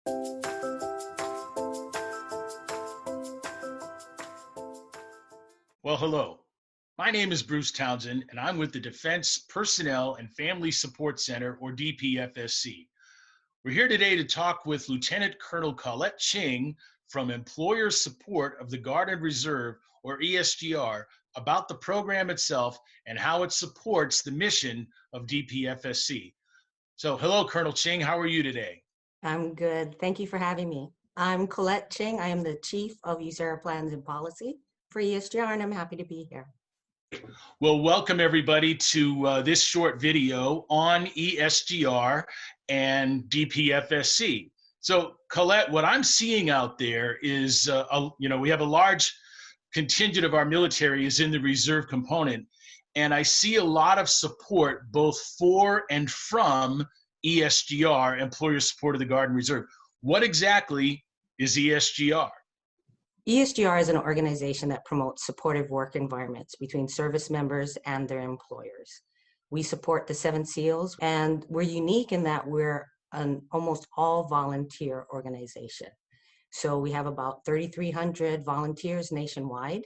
Well, hello. My name is Bruce Townshend, and I'm with the Defense Personnel and Family Support Center, or DPFSC. We're here today to talk with Lieutenant Colonel Colette Ching from Employer Support of the Guard and Reserve, or ESGR, about the program itself and how it supports the mission of DPFSC. So, hello, Colonel Ching. How are you today? I'm good. Thank you for having me. I'm Colette Ching. I am the Chief of USERRA Plans and Policy for ESGR, and I'm happy to be here. Well, welcome everybody to this short video on ESGR and DPFSC. So, Colette, what I'm seeing out there is, we have a large contingent of our military is in the reserve component, and I see a lot of support both for and from ESGR, Employer Support of the Guard and Reserve. What exactly is ESGR? ESGR is an organization that promotes supportive work environments between service members and their employers. We support the 7 SEALs, and we're unique in that we're an almost all volunteer organization. So we have about 3,300 volunteers nationwide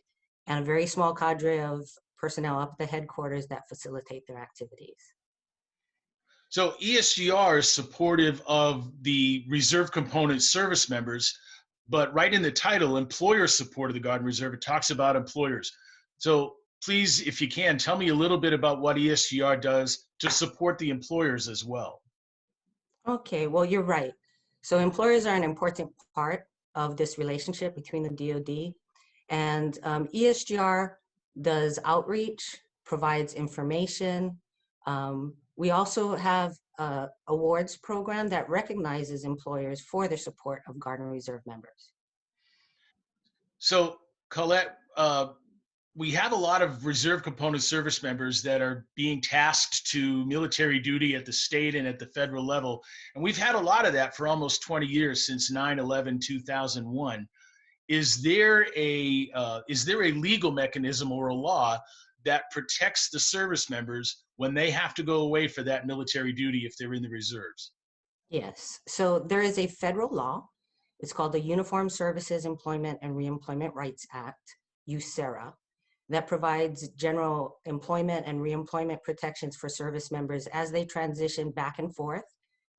and a very small cadre of personnel up at the headquarters that facilitate their activities. So ESGR is supportive of the reserve component service members, but right in the title, Employer Support of the Guard and Reserve, it talks about employers. So please, if you can, tell me a little bit about what ESGR does to support the employers as well. Okay, well, you're right. So employers are an important part of this relationship between the DoD, and ESGR does outreach, provides information. We also have an awards program that recognizes employers for their support of Guard and Reserve members. So, Colette, we have a lot of reserve component service members that are being tasked to military duty at the state and at the federal level. And we've had a lot of that for almost 20 years, since 9/11/2001. Is there a legal mechanism or a law that protects the service members when they have to go away for that military duty if they're in the reserves? Yes, so there is a federal law. It's called the Uniformed Services Employment and Reemployment Rights Act, USERRA, that provides general employment and reemployment protections for service members as they transition back and forth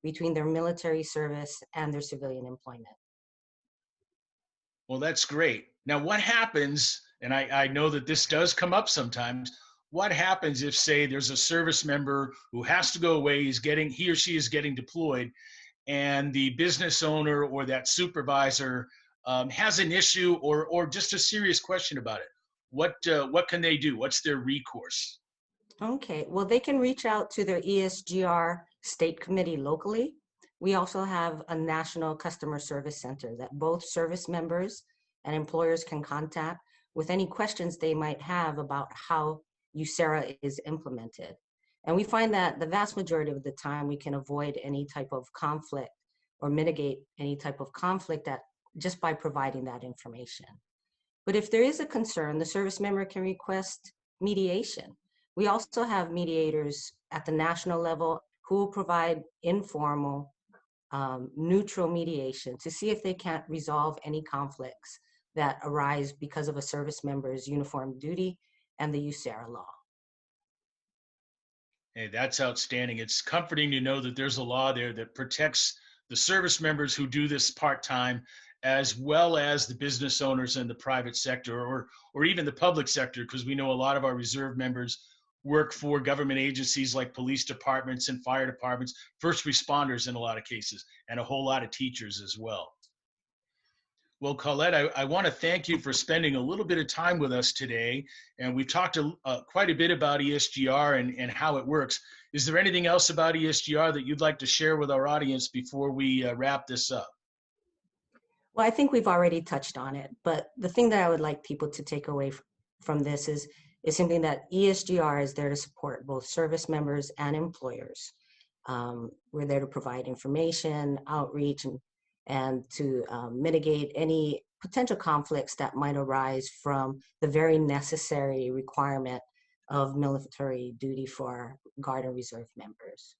between their military service and their civilian employment. Well, that's great. Now, what happens, and I know that this does come up sometimes, what happens if, say, there's a service member who has to go away, he or she is getting deployed, and the business owner or that supervisor has an issue or just a serious question about it? What can they do? What's their recourse? Okay, well, they can reach out to their ESGR state committee locally. We also have a national customer service center that both service members and employers can contact with any questions they might have about how USERRA is implemented. And we find that the vast majority of the time we can avoid any type of conflict or mitigate any type of conflict just by providing that information. But if there is a concern, the service member can request mediation. We also have mediators at the national level who will provide informal, neutral mediation to see if they can't resolve any conflicts that arise because of a service member's uniform duty and the USERRA law. Hey, that's outstanding. It's comforting to know that there's a law there that protects the service members who do this part-time, as well as the business owners in the private sector or even the public sector, because we know a lot of our reserve members work for government agencies like police departments and fire departments, first responders in a lot of cases, and a whole lot of teachers as well. Well, Colette, I want to thank you for spending a little bit of time with us today. And we've talked quite a bit about ESGR and how it works. Is there anything else about ESGR that you'd like to share with our audience before we wrap this up? Well, I think we've already touched on it, but the thing that I would like people to take away from this is simply that ESGR is there to support both service members and employers. We're there to provide information, outreach, and to mitigate any potential conflicts that might arise from the very necessary requirement of military duty for Guard and Reserve members.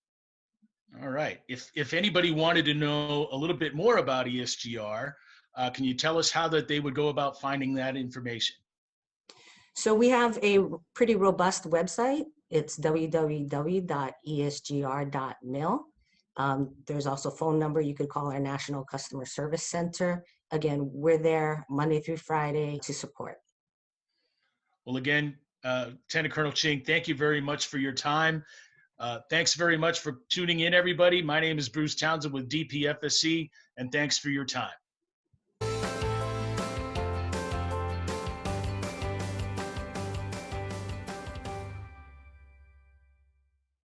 All right. If anybody wanted to know a little bit more about ESGR, can you tell us how that they would go about finding that information? So we have a pretty robust website. It's www.esgr.mil. There's also a phone number. You could call our National Customer Service Center. Again, we're there Monday through Friday to support. Well, again, Lieutenant Colonel Ching, thank you very much for your time. Thanks very much for tuning in, everybody. My name is Bruce Townshend with DPFSC, and thanks for your time.